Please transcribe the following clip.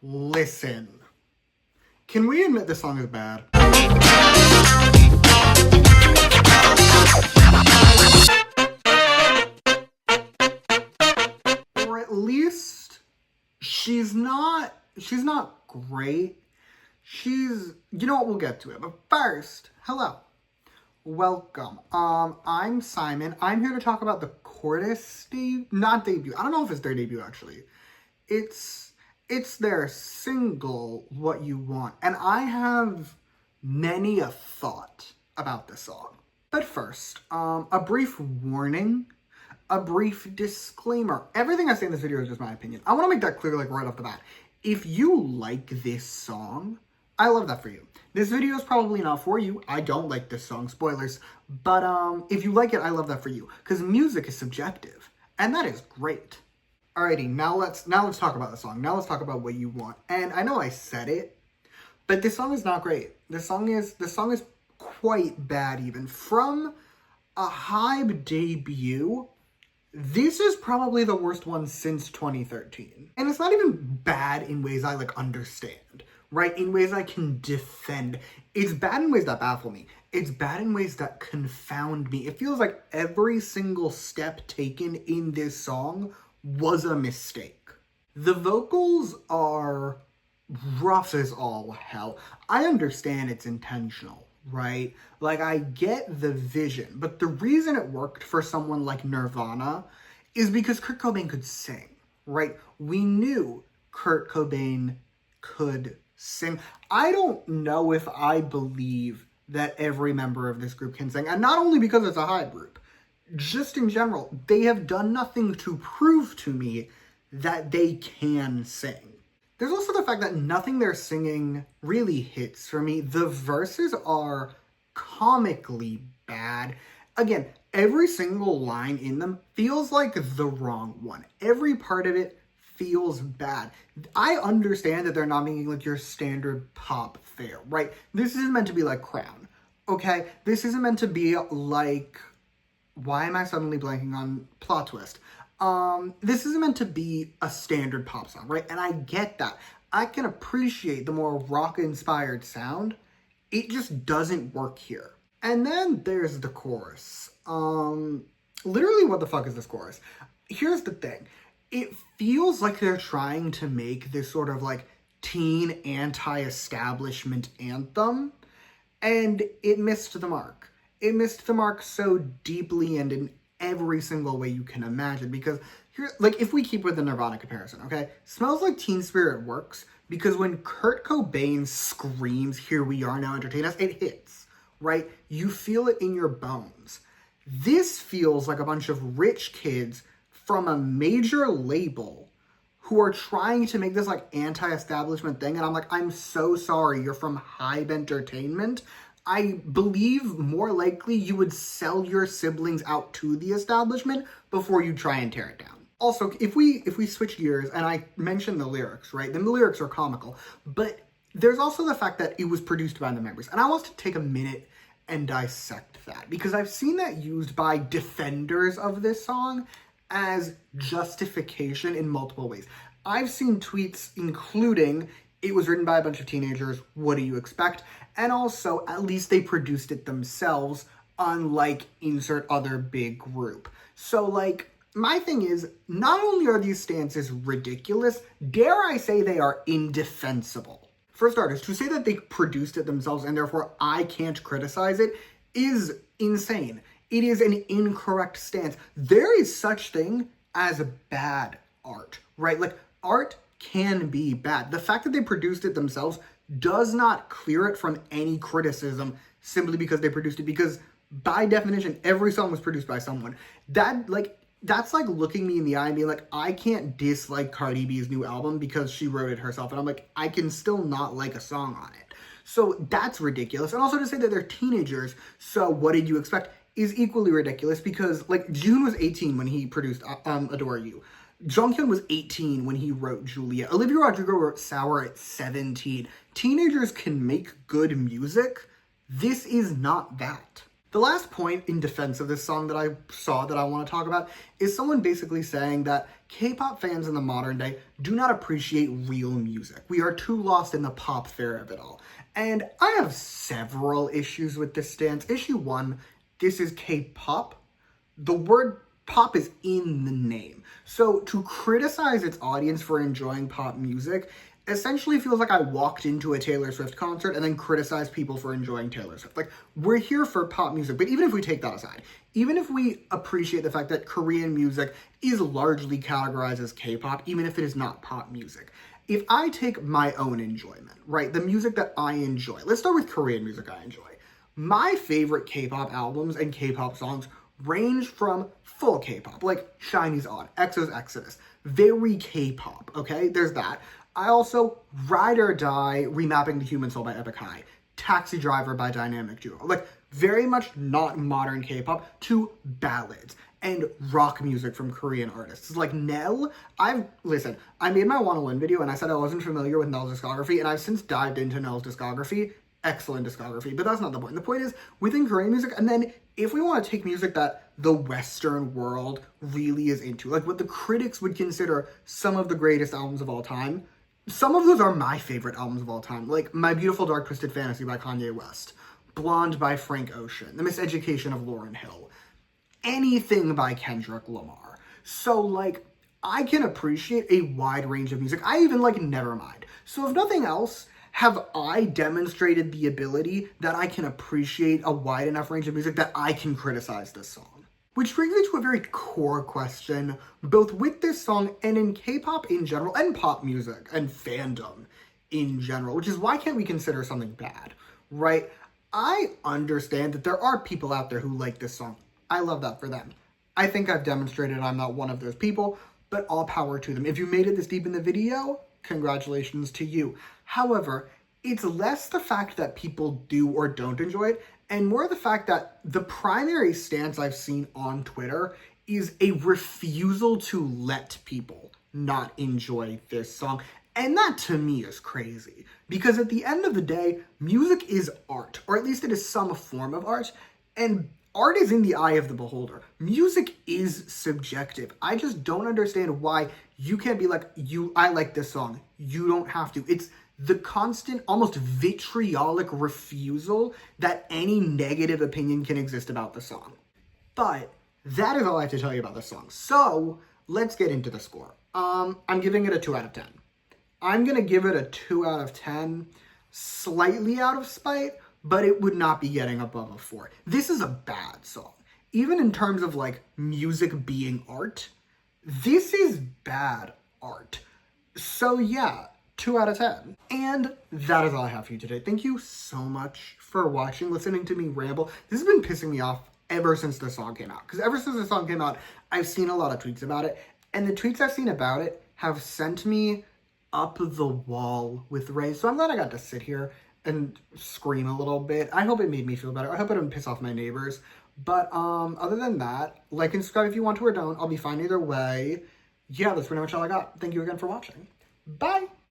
Listen. Can we admit this song is bad? Or at least she's not great. You know what, we'll get to it. But first, hello. Welcome. I'm Simon. I'm here to talk about the CORTIS not debut. I don't know if it's their debut actually. It's their single, What You Want. And I have many a thought about this song. But first, a brief warning, a brief disclaimer. Everything I say in this video is just my opinion. I want to make that clear, like, right off the bat. If you like this song, I love that for you. This video is probably not for you. I don't like this song, spoilers. But if you like it, I love that for you. Because music is subjective. And that is great. Alrighty, now let's talk about the song. Now let's talk about What You Want. And I know I said it, but this song is not great. This song is quite bad even. From a Hybe debut, this is probably the worst one since 2013. And it's not even bad in ways I understand, right? In ways I can defend. It's bad in ways that baffle me. It's bad in ways that confound me. It feels like every single step taken in this song was a mistake. The vocals are rough as all hell. I understand it's intentional, right? Like, I get the vision, but the reason it worked for someone like Nirvana is because Kurt Cobain could sing, right? We knew Kurt Cobain could sing. I don't know if I believe that every member of this group can sing, and not only because it's a Hybe group. Just in general, they have done nothing to prove to me that they can sing. There's also the fact that nothing they're singing really hits for me. The verses are comically bad. Again, every single line in them feels like the wrong one. Every part of it feels bad. I understand that they're not making like your standard pop fare, right? This isn't meant to be like Crown, okay? This isn't meant to be like... Why am I suddenly blanking on Plot Twist? This isn't meant to be a standard pop song, right? And I get that. I can appreciate the more rock-inspired sound. It just doesn't work here. And then there's the chorus. Literally, what the fuck is this chorus? Here's the thing. It feels like they're trying to make this sort of like teen anti-establishment anthem, and it missed the mark. It missed the mark so deeply and in every single way you can imagine. Because here, like, if we keep with the Nirvana comparison, okay? Smells Like Teen Spirit works because when Kurt Cobain screams, "Here we are, now entertain us," it hits, right? You feel it in your bones. This feels like a bunch of rich kids from a major label who are trying to make this, like, anti-establishment thing. And I'm like, I'm so sorry, you're from Hybe Entertainment. I believe more likely you would sell your siblings out to the establishment before you try and tear it down. Also, if we switch gears, and I mentioned the lyrics, right? Then the lyrics are comical, but there's also the fact that it was produced by the members. And I want to take a minute and dissect that, because I've seen that used by defenders of this song as justification in multiple ways. I've seen tweets including, "It was written by a bunch of teenagers, what do you expect?" And also, at least they produced it themselves, unlike insert other big group. So, like, my thing is, not only are these stances ridiculous, dare I say they are indefensible. For starters, to say that they produced it themselves and therefore I can't criticize it is insane. It is an incorrect stance. There is such thing as bad art, right? Like, art can be bad. The fact that they produced it themselves does not clear it from any criticism simply because they produced it, because by definition, every song was produced by someone. That's like looking me in the eye and being like, I can't dislike Cardi B's new album because she wrote it herself. And I'm like, I can still not like a song on it. So that's ridiculous. And also to say that they're teenagers, so what did you expect, is equally ridiculous, because like June was 18 when he produced Adore You. Jonghyun was 18 when he wrote Julia. Olivia Rodrigo wrote Sour at 17. Teenagers can make good music. This is not that. The last point in defense of this song that I saw that I want to talk about is someone basically saying that K-pop fans in the modern day do not appreciate real music. We are too lost in the pop fair of it all. And I have several issues with this stance. Issue 1, this is K-pop. The word pop is in the name. So to criticize its audience for enjoying pop music essentially feels like I walked into a Taylor Swift concert and then criticized people for enjoying Taylor Swift. Like, we're here for pop music, but even if we take that aside, even if we appreciate the fact that Korean music is largely categorized as K-pop, even if it is not pop music, if I take my own enjoyment, right, the music that I enjoy, let's start with Korean music I enjoy. My favorite K-pop albums and K-pop songs range from full K-pop, like SHINee's Odd, EXO's Exodus, very K-pop, okay? There's that. I also Ride or Die, Remapping the Human Soul by Epic High, Taxi Driver by Dynamic Duo, like very much not modern K-pop to ballads and rock music from Korean artists. Like Nell, I made my Wanna Win video and I said I wasn't familiar with Nell's discography, and I've since dived into Nell's discography. Excellent discography, but that's not the point. The point is, within Korean music, and then if we want to take music that the Western world really is into, like what the critics would consider some of the greatest albums of all time, some of those are my favorite albums of all time, like My Beautiful Dark Twisted Fantasy by Kanye West, Blonde by Frank Ocean, The Miseducation of Lauryn Hill, anything by Kendrick Lamar. So, like, I can appreciate a wide range of music. I even like Nevermind. So if nothing else, have I demonstrated the ability that I can appreciate a wide enough range of music that I can criticize this song? Which brings me to a very core question, both with this song and in K-pop in general, and pop music and fandom in general, which is why can't we consider something bad, right? I understand that there are people out there who like this song. I love that for them. I think I've demonstrated I'm not one of those people, but all power to them. If you made it this deep in the video, congratulations to you. However, it's less the fact that people do or don't enjoy it, and more the fact that the primary stance I've seen on Twitter is a refusal to let people not enjoy this song. And that to me is crazy, because at the end of the day, music is art, or at least it is some form of art, and art is in the eye of the beholder. Music is subjective. I just don't understand why you can't be like, I like this song. You don't have to. It's the constant, almost vitriolic refusal that any negative opinion can exist about the song. But that is all I have to tell you about this song. So let's get into the score. I'm giving it a 2 out of 10. I'm going to give it a 2 out of 10, slightly out of spite, but it would not be getting above a 4. This is a bad song. Even in terms of like music being art, this is bad art. So yeah, 2 out of 10. And that is all I have for you today. Thank you so much for watching, listening to me ramble. This has been pissing me off ever since the song came out. Because ever since the song came out, I've seen a lot of tweets about it. And the tweets I've seen about it have sent me up the wall with rage. So I'm glad I got to sit here and scream a little bit. I hope it made me feel better. I hope it didn't piss off my neighbors. But other than that, like and subscribe if you want to or don't. I'll be fine either way. Yeah, that's pretty much all I got. Thank you again for watching. Bye!